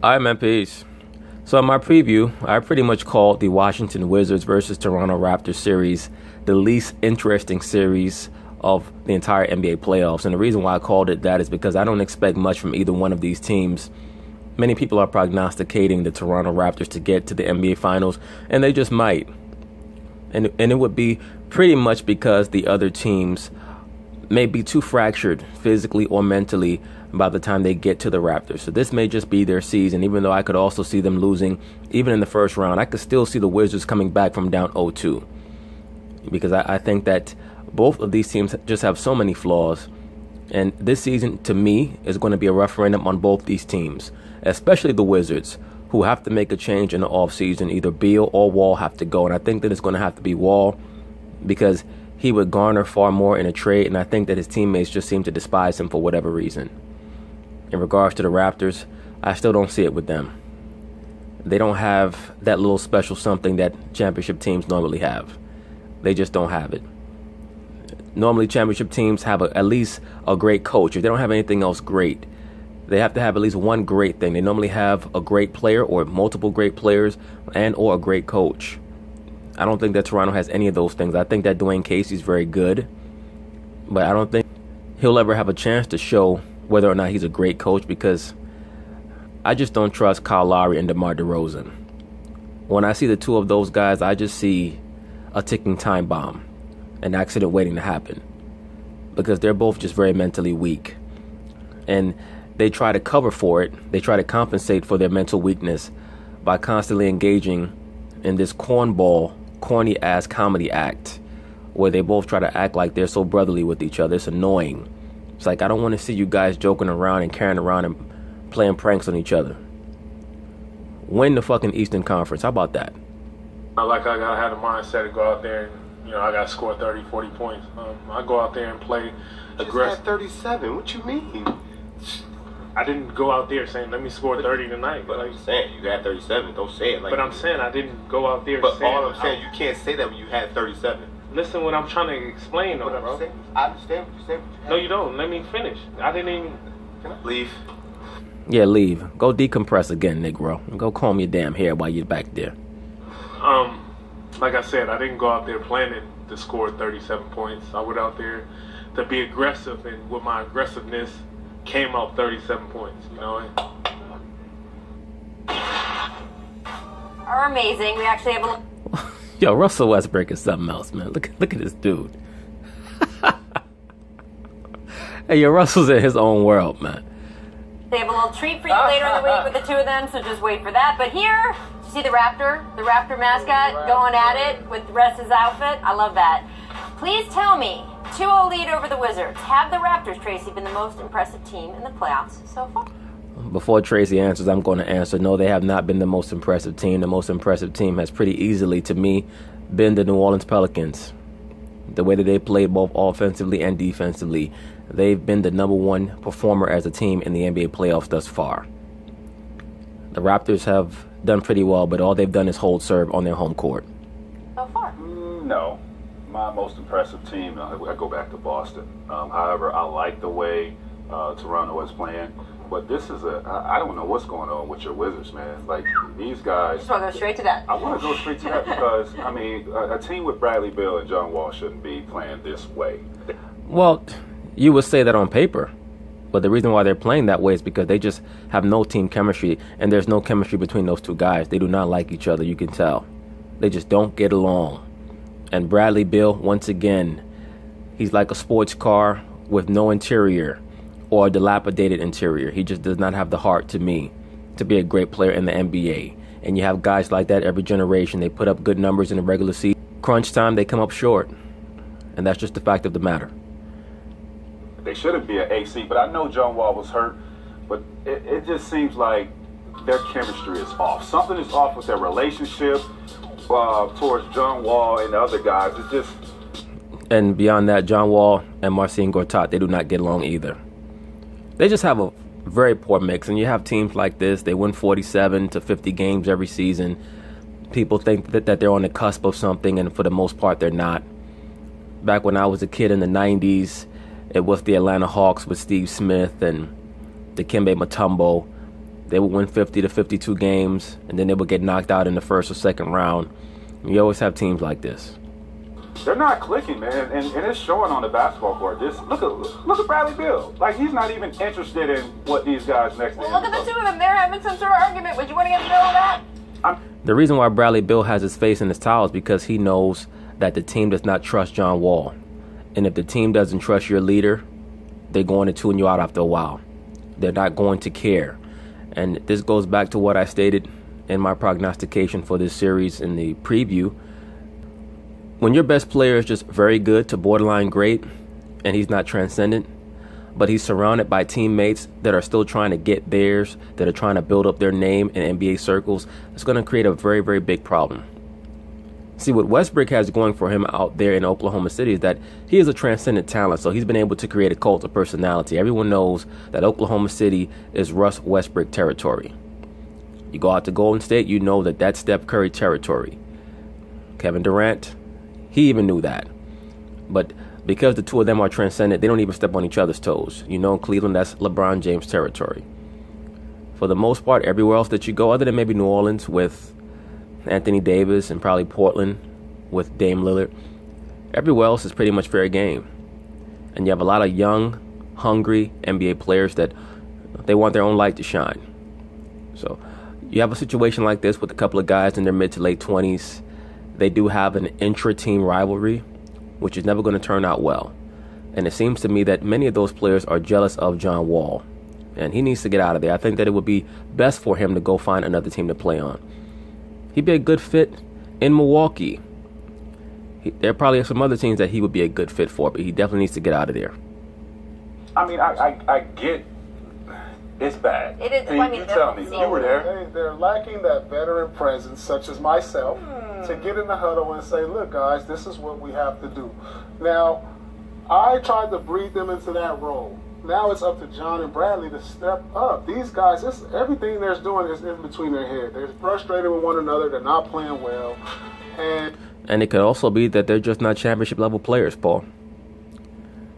All right, man, peace. So in my preview, I pretty much called the Washington Wizards versus Toronto Raptors series the least interesting series of the entire NBA playoffs. And the reason why I called it that is because I don't expect much from either one of these teams. Many people are prognosticating the Toronto Raptors to get to the NBA Finals, and they just might. And it would be pretty much because the other teams may be too fractured physically or mentally by the time they get to the Raptors. So this may just be their season, even though I could also see them losing even in the first round. I could still see the Wizards coming back from down 0-2 because I think that both of these teams just have so many flaws. And this season, to me, is going to be a referendum on both these teams, especially the Wizards, who have to make a change in the offseason. Either Beal or Wall have to go, and I think that it's going to have to be Wall because he would garner far more in a trade, and I think that his teammates just seem to despise him for whatever reason. In regards to the Raptors, I still don't see it with them. They don't have that little special something that championship teams normally have. They just don't have it. Normally, championship teams have at least a great coach. If they don't have anything else great, they have to have at least one great thing. They normally have a great player or multiple great players and or a great coach. I don't think that Toronto has any of those things. I think that Dwayne Casey's very good, but I don't think he'll ever have a chance to show whether or not he's a great coach because I just don't trust Kyle Lowry and DeMar DeRozan. When I see the two of those guys, I just see a ticking time bomb, an accident waiting to happen, because they're both just very mentally weak. And they try to cover for it. They try to compensate for their mental weakness by constantly engaging in this corny-ass comedy act where they both try to act like they're so brotherly with each other. It's annoying. It's like, I don't want to see you guys joking around and carrying around and playing pranks on each other. Win the fucking Eastern Conference. How about that? I gotta have the mindset to go out there and, I gotta score 30, 40 points. I go out there and play aggressive. Just had 37. What you mean? I didn't go out there saying, let me score 30 tonight. But I'm saying, you got 37. Don't say it like But I'm saying I didn't go out there But saying... all I'm saying, you can't say that when you had 37. Listen what I'm trying to explain, though, bro. I understand what you're saying. No, you don't. Let me finish. I didn't even... Can I leave? Yeah, leave. Go decompress again, Negro. And go comb your damn hair while you're back there. Like I said, I didn't go out there planning to score 37 points. I went out there to be aggressive, and with my aggressiveness came out 37 points, Are amazing. We actually have a... Yo, Russell Westbrook is something else, man. Look at this dude. Hey, yo, Russell's in his own world, man. They have a little treat for you later in the week with the two of them, so just wait for that. But here, you see the Raptor mascot going at it with the rest of his outfit? I love that. Please tell me, 2-0 lead over the Wizards. Have the Raptors, Tracy, been the most impressive team in the playoffs so far? Before Tracy answers, I'm going to answer. No, they have not been the most impressive team. The most impressive team has pretty easily, to me, been the New Orleans Pelicans. The way that they played both offensively and defensively, they've been the number one performer as a team in the NBA playoffs thus far. The Raptors have done pretty well, but all they've done is hold serve on their home court. So far? No. My most impressive team, I go back to Boston. However, I like the way Toronto is playing. But this is I don't know what's going on with your Wizards, man. Like, these guys... Just want to go straight to that. I want to go straight to that because, a team with Bradley Beal and John Wall shouldn't be playing this way. Well, you would say that on paper. But the reason why they're playing that way is because they just have no team chemistry, and there's no chemistry between those two guys. They do not like each other, you can tell. They just don't get along. And Bradley Beal, once again, he's like a sports car with no interior or a dilapidated interior. He just does not have the heart, to me, to be a great player in the NBA. And you have guys like that every generation. They put up good numbers in the regular season. Crunch time, they come up short. And that's just the fact of the matter. They shouldn't be an AC, but I know John Wall was hurt. But it just seems like their chemistry is off. Something is off with their relationship towards John Wall and the other guys. It's just... And beyond that, John Wall and Marcin Gortat, they do not get along either. They just have a very poor mix. And you have teams like this, they win 47 to 50 games every season. People think that they're on the cusp of something, and for the most part, they're not. Back when I was a kid in the 90s, it was the Atlanta Hawks with Steve Smith and Dikembe Mutombo. They would win 50 to 52 games, and then they would get knocked out in the first or second round. You always have teams like this. They're not clicking, man, and it's showing on the basketball court. Just look at Bradley Beal. Like, he's not even interested in what these guys next to him. Well, look at the two of them. They're having some sort of argument. Would you want to get in the middle of that? The reason why Bradley Beal has his face in his towel is because he knows that the team does not trust John Wall. And if the team doesn't trust your leader, they're going to tune you out after a while. They're not going to care. And this goes back to what I stated in my prognostication for this series in the preview. When your best player is just very good to borderline great, and he's not transcendent, but he's surrounded by teammates that are still trying to get theirs, that are trying to build up their name in NBA circles, it's going to create a very, very big problem. See, what Westbrook has going for him out there in Oklahoma City is that he is a transcendent talent, so he's been able to create a cult of personality. Everyone knows that Oklahoma City is Russ Westbrook territory. You go out to Golden State, you know that that's Steph Curry territory. Kevin Durant, he even knew that. But because the two of them are transcendent, they don't even step on each other's toes. You know, in Cleveland, that's LeBron James territory. For the most part, everywhere else that you go, other than maybe New Orleans with Anthony Davis and probably Portland with Dame Lillard, everywhere else is pretty much fair game. And you have a lot of young, hungry NBA players that they want their own light to shine. So you have a situation like this with a couple of guys in their mid to late 20s. They do have an intra-team rivalry, which is never going to turn out well. And it seems to me that many of those players are jealous of John Wall. And he needs to get out of there. I think that it would be best for him to go find another team to play on. He'd be a good fit in Milwaukee. There probably are some other teams that he would be a good fit for, but he definitely needs to get out of there. I mean, I get it's bad. It is. And you tell me, you were there. They're lacking that veteran presence, such as myself, to get in the huddle and say, look, guys, this is what we have to do. Now, I tried to breed them into that role. Now it's up to John and Bradley to step up. These guys, everything they're doing is in between their head. They're frustrated with one another. They're not playing well. And it could also be that they're just not championship level players, Paul.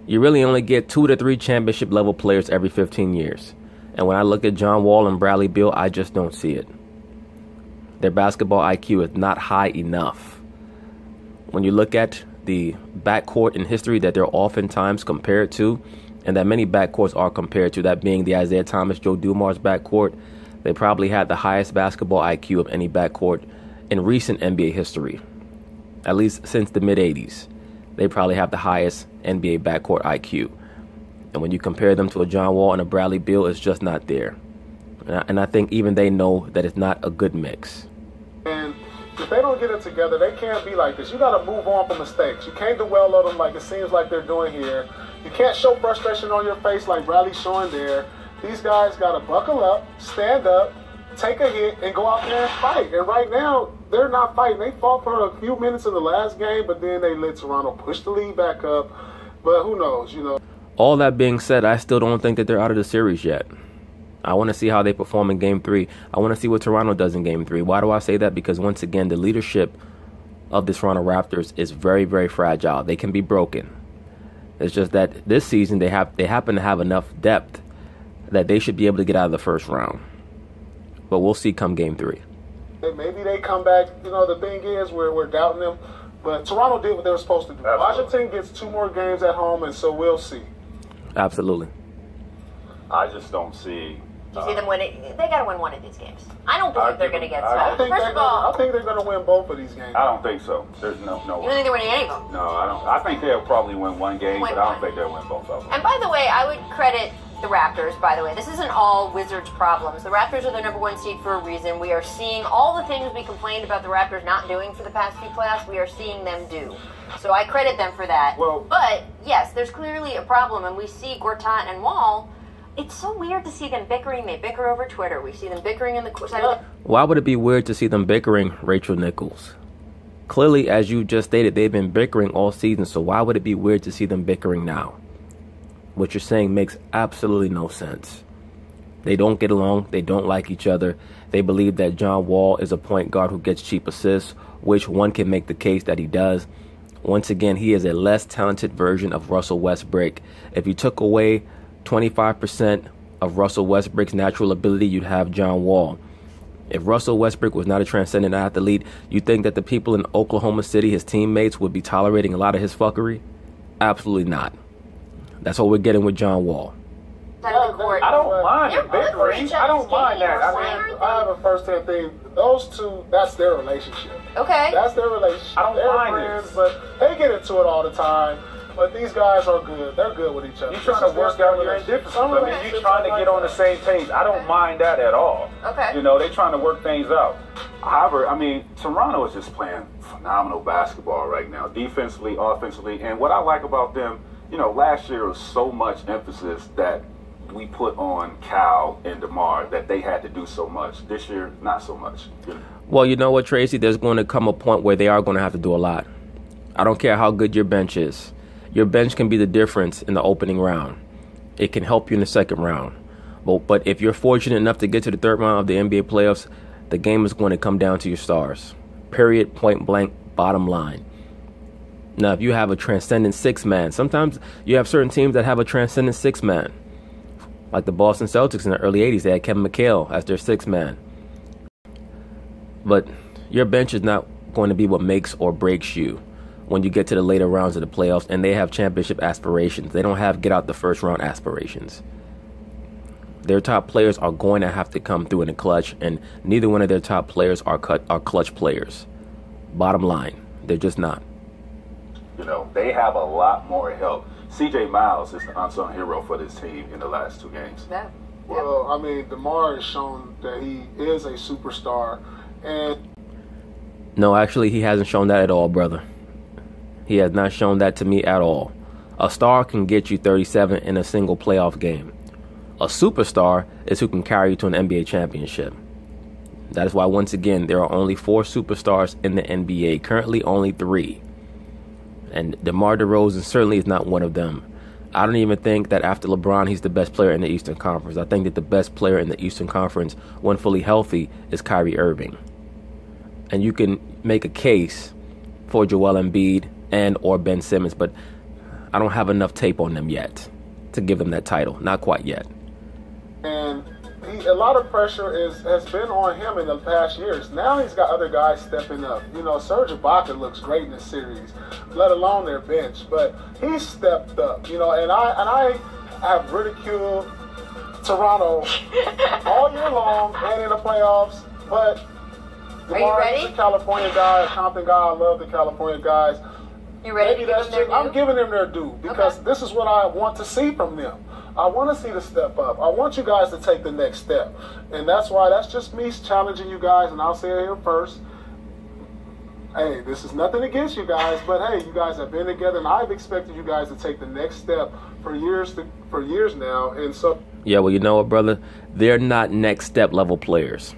You really only get 2 to 3 championship level players every 15 years. And when I look at John Wall and Bradley Beal, I just don't see it. Their basketball IQ is not high enough. When you look at the backcourt in history that they're oftentimes compared to, and that many backcourts are compared to, that being the Isaiah Thomas, Joe Dumars backcourt, they probably had the highest basketball IQ of any backcourt in recent NBA history. At least since the mid-'80s. They probably have the highest NBA backcourt IQ. And when you compare them to a John Wall and a Bradley Beal, it's just not there. And I think even they know that it's not a good mix. And if they don't get it together, they can't be like this. You got to move on from mistakes. You can't dwell on them like it seems like they're doing here. You can't show frustration on your face like Bradley's showing there. These guys got to buckle up, stand up, take a hit, and go out there and fight. And right now, they're not fighting. They fought for a few minutes in the last game, but then they let Toronto push the lead back up. But who knows, you know. All that being said, I still don't think that they're out of the series yet. I want to see how they perform in Game 3. I want to see what Toronto does in Game 3. Why do I say that? Because once again, the leadership of the Toronto Raptors is very, very fragile. They can be broken. It's just that this season they happen to have enough depth that they should be able to get out of the first round. But we'll see come Game 3. Maybe they come back. You know, the thing is, we're doubting them. But Toronto did what they were supposed to do. Absolutely. Washington gets 2 more games at home, and so we'll see. Absolutely. I just don't see. Do you see them winning? They got to win one of these games. I don't believe they're going to get I swept. think First of all, they're going to win both of these games. I don't think so. There's no you don't way. think they're winning any of them? No, I don't. I think they'll probably win one game, Win but I one. don't think they'll win both of them. And by the way, I would credit the Raptors, by the way. This isn't all Wizards' problems. The Raptors are the #1 seed for a reason. We are seeing all the things we complained about the Raptors not doing for the past few playoffs, we are seeing them do. So I credit them for that. Well- but, yes, there's clearly a problem, and we see Gortat and Wall. It's so weird to see them bickering. They bicker over Twitter. We see them bickering in the side of the... Why would it be weird to see them bickering, Rachel Nichols? Clearly, as you just stated, they've been bickering all season, so why would it be weird to see them bickering now? What you're saying makes absolutely no sense. They don't get along. They don't like each other. They believe that John Wall is a point guard who gets cheap assists, which one can make the case that he does. Once again, he is a less talented version of Russell Westbrook. If you took away 25% of Russell Westbrook's natural ability, you'd have John Wall. If Russell Westbrook was not a transcendent athlete, you think that the people in Oklahoma City, his teammates, would be tolerating a lot of his fuckery? Absolutely not. That's what we're getting with John Wall. I don't mind the bickering. I don't mind that. I have a first-hand thing. Those two, that's their relationship. Okay. That's their relationship. I don't They're mind friends, it. but they get into it all the time. But these guys are good. They're good with each other. You're trying to work out your indifference. I mean, you're trying to get on the same page. I don't mind that at all. Okay. You know, they're trying to work things out. However, I mean, Toronto is just playing phenomenal basketball right now, defensively, offensively. And what I like about them, you know, last year was so much emphasis that we put on Cal and DeMar that they had to do so much. This year, not so much. Well, you know what, Tracy? There's going to come a point where they are going to have to do a lot. I don't care how good your bench is. Your bench can be the difference in the opening round. It can help you in the second round. But if you're fortunate enough to get to the third round of the NBA playoffs, the game is going to come down to your stars. Period, point blank, bottom line. Now, if you have a transcendent six-man, sometimes you have certain teams that have a transcendent six-man. Like the Boston Celtics in the early 80s, they had Kevin McHale as their six-man. But your bench is not going to be what makes or breaks you when you get to the later rounds of the playoffs, and they have championship aspirations. They don't have get out the first round aspirations. Their top players are going to have to come through in the clutch, and neither one of their top players are clutch players. Bottom line, they're just not. You know, they have a lot more help. C.J. Miles is the unsung hero for this team in the last two games. Yeah. Well, I mean, DeMar has shown that he is a superstar, and No, actually, he hasn't shown that at all, brother. He has not shown that to me at all. A star can get you 37 in a single playoff game. A superstar is who can carry you to an NBA championship. That is why, once again, there are only 4 superstars in the NBA. Currently, only 3. And DeMar DeRozan certainly is not one of them. I don't even think that after LeBron, he's the best player in the Eastern Conference. I think that the best player in the Eastern Conference, when fully healthy, is Kyrie Irving. And you can make a case for Joel Embiid and or Ben Simmons, but I don't have enough tape on them yet to give them that title. Not quite yet. And a lot of pressure has been on him in the past years. Now he's got other guys stepping up. You know, Serge Ibaka looks great in this series, let alone their bench. But he's stepped up. You know, and I have ridiculed Toronto all year long and in the playoffs. But DeMar is a California guy, a Compton guy. I love the California guys. You ready? Maybe that's just, I'm giving them their due because this is what I want to see from them. I want to see the step up. I want you guys to take the next step. And that's why that's just me challenging you guys, and I'll say it here first. Hey, this is nothing against you guys, but hey, you guys have been together, and I've expected you guys to take the next step for years now. And so, yeah, well, you know what, brother? They're not next step level players.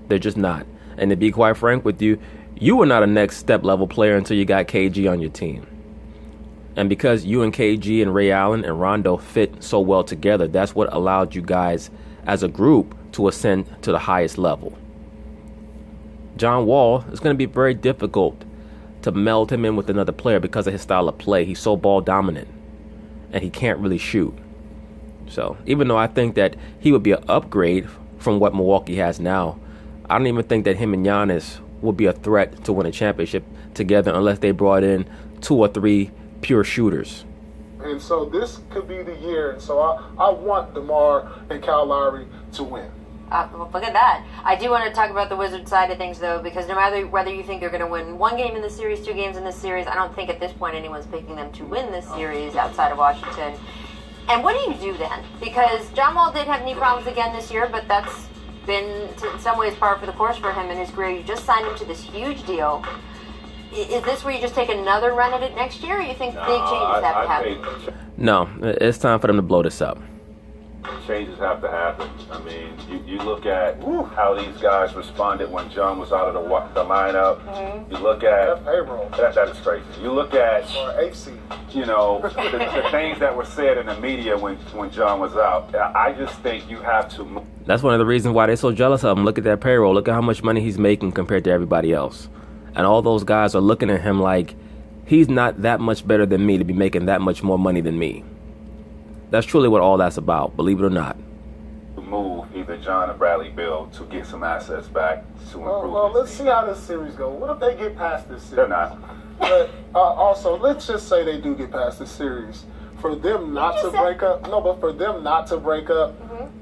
They're just not. And to be quite frank with you, you were not a next step level player until you got KG on your team. And because you and KG and Ray Allen and Rondo fit so well together, that's what allowed you guys as a group to ascend to the highest level. John Wall, it's going to be very difficult to meld him in with another player because of his style of play. He's so ball dominant and he can't really shoot. So even though I think that he would be an upgrade from what Milwaukee has now, I don't even think that him and Giannis would be a threat to win a championship together unless they brought in 2 or 3 pure shooters. And so this could be the year. And so I want DeMar and Kyle Lowry to win. Look at that. I do want to talk about the Wizards side of things, though, because no matter whether you think they're going to win 1 game in this series, 2 games in this series, I don't think at this point anyone's picking them to win this series outside of Washington. And what do you do then? Because John Wall did have knee problems again this year, but that's been, in some ways, par for the course for him in his career. You just signed him to this huge deal. Is this where you just take another run at it next year, or you think big changes have to happen? No, it's time for them to blow this up. Changes have to happen. I mean, you look at how these guys responded when John was out of the lineup. Mm-hmm. You look at payroll. That is crazy. You look at HC. You know the things that were said in the media when John was out. I just think you have to. That's one of the reasons why they're so jealous of him. Look at that payroll. Look at how much money he's making compared to everybody else. And all those guys are looking at him like he's not that much better than me to be making that much more money than me. That's truly what all that's about, believe it or not. move either John or Bradley Beal to get some assets back to improve. Well, let's see how this series goes. What if they get past this series? They're not. But also, let's just say they do get past this series. For them not to break up,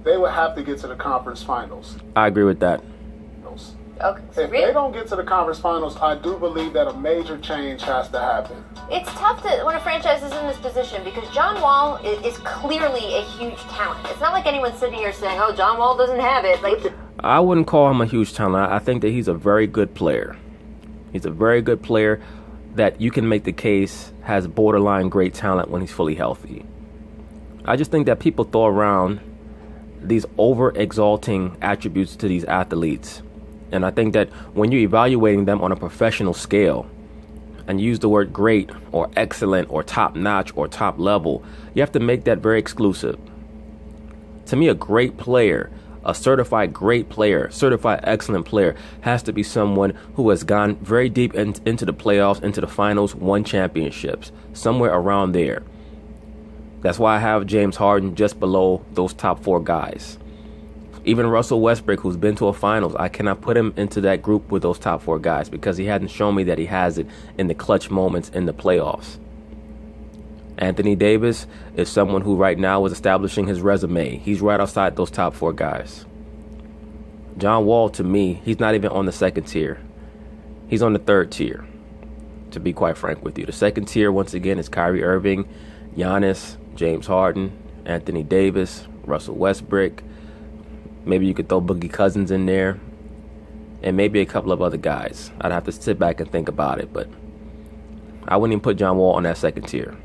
they would have to get to the conference finals. I agree with that. Okay. If they don't get to the conference finals, I do believe that a major change has to happen. It's tough when a franchise is in this position because John Wall is clearly a huge talent. It's not like anyone's sitting here saying, "Oh, John Wall doesn't have it." Like, I wouldn't call him a huge talent. I think that he's a very good player. He's a very good player that you can make the case has borderline great talent when he's fully healthy. I just think that people throw around these over-exalting attributes to these athletes. And I think that when you're evaluating them on a professional scale and use the word great or excellent or top-notch or top level, you have to make that very exclusive. To me, a great player, a certified great player, certified excellent player, has to be someone who has gone very deep into the playoffs, into the finals, won championships, somewhere around there. That's why I have James Harden just below those top 4 guys. Even Russell Westbrook, who's been to a finals, I cannot put him into that group with those top 4 guys because he hadn't shown me that he has it in the clutch moments in the playoffs. Anthony Davis is someone who right now is establishing his resume. He's right outside those top 4 guys. John Wall, to me, he's not even on the second tier. He's on the third tier, to be quite frank with you. The second tier, once again, is Kyrie Irving, Giannis, James Harden, Anthony Davis, Russell Westbrook. Maybe you could throw Boogie Cousins in there, and maybe a couple of other guys. I'd have to sit back and think about it, but I wouldn't even put John Wall on that second tier.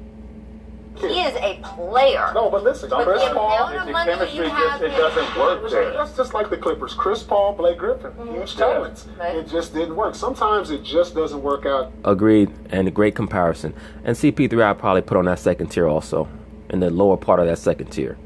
he is a player. No, but listen, With Chris the Paul, amount of money chemistry you have, it doesn't work there. that's just like the Clippers. Chris Paul, Blake Griffin, huge talents. Right. It just didn't work. Sometimes it just doesn't work out. Agreed, and a great comparison. And CP3 I'd probably put on that second tier also, in the lower part of that second tier.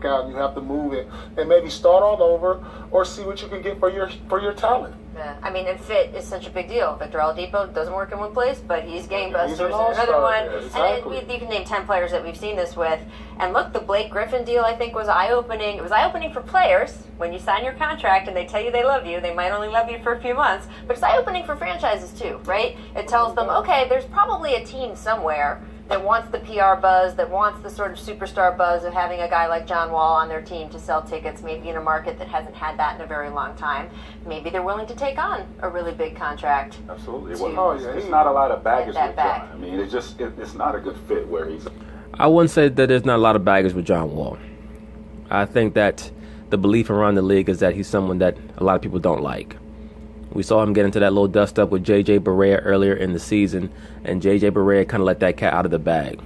Out, and you have to move it and maybe start all over or see what you can get for your talent. Yeah. I mean, and fit is such a big deal. Victor Oladipo doesn't work in one place, but he's gangbusters He's an in all-star, another one. yeah, exactly. And you can name 10 players that we've seen this with. And look, the Blake Griffin deal, I think, was eye-opening. It was eye-opening for players. When you sign your contract and they tell you they love you, they might only love you for a few months. But it's eye-opening for franchises, too, right? It tells them, okay, there's probably a team somewhere that wants the PR buzz, that wants the sort of superstar buzz of having a guy like John Wall on their team to sell tickets, maybe in a market that hasn't had that in a very long time. Maybe they're willing to take on a really big contract. Absolutely. To Well, it's not a lot of baggage that with back. John. I mean, it's not a good fit where he's. I wouldn't say that there's not a lot of baggage with John Wall. I think that the belief around the league is that he's someone that a lot of people don't like. We saw him get into that little dust-up with J.J. Barea earlier in the season, and J.J. Barea kind of let that cat out of the bag.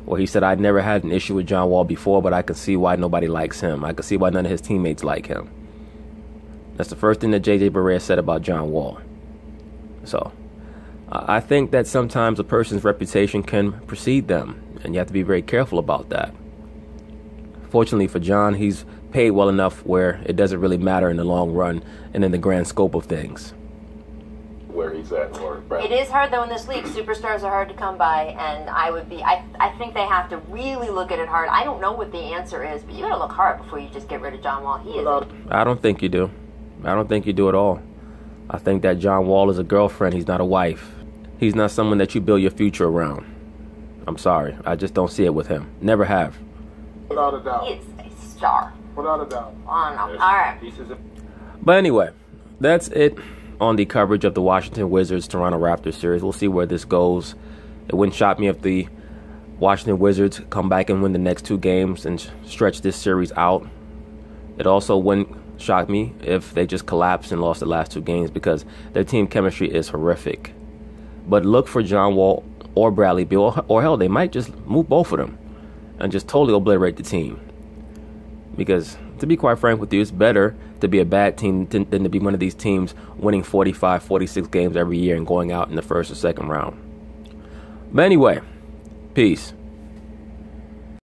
Where he said, I'd never had an issue with John Wall before, but I can see why nobody likes him. I can see why none of his teammates like him. That's the first thing that J.J. Barea said about John Wall. So, I think that sometimes a person's reputation can precede them, and you have to be very careful about that. Fortunately for John, he's paid well enough where it doesn't really matter in the long run and in the grand scope of things. Where he's at, or It is hard, though, in this league. Superstars are hard to come by, and I think they have to really look at it hard. I don't know what the answer is, but you got to look hard before you just get rid of John Wall. He is. I don't think you do. I don't think you do at all. I think that John Wall is a girlfriend. He's not a wife. He's not someone that you build your future around. I'm sorry. I just don't see it with him. Never have. Without a doubt. He is a star. Without a doubt. Oh, no. All right. But anyway, that's it on the coverage of the Washington Wizards-Toronto Raptors series. We'll see where this goes. It wouldn't shock me if the Washington Wizards come back and win the next 2 games and stretch this series out. It also wouldn't shock me if they just collapsed and lost the last 2 games because their team chemistry is horrific. But look for John Wall or Bradley Beal, or hell, they might just move both of them and just totally obliterate the team. Because, to be quite frank with you, it's better to be a bad team than to be one of these teams winning 45, 46 games every year and going out in the first or second round. But anyway, peace.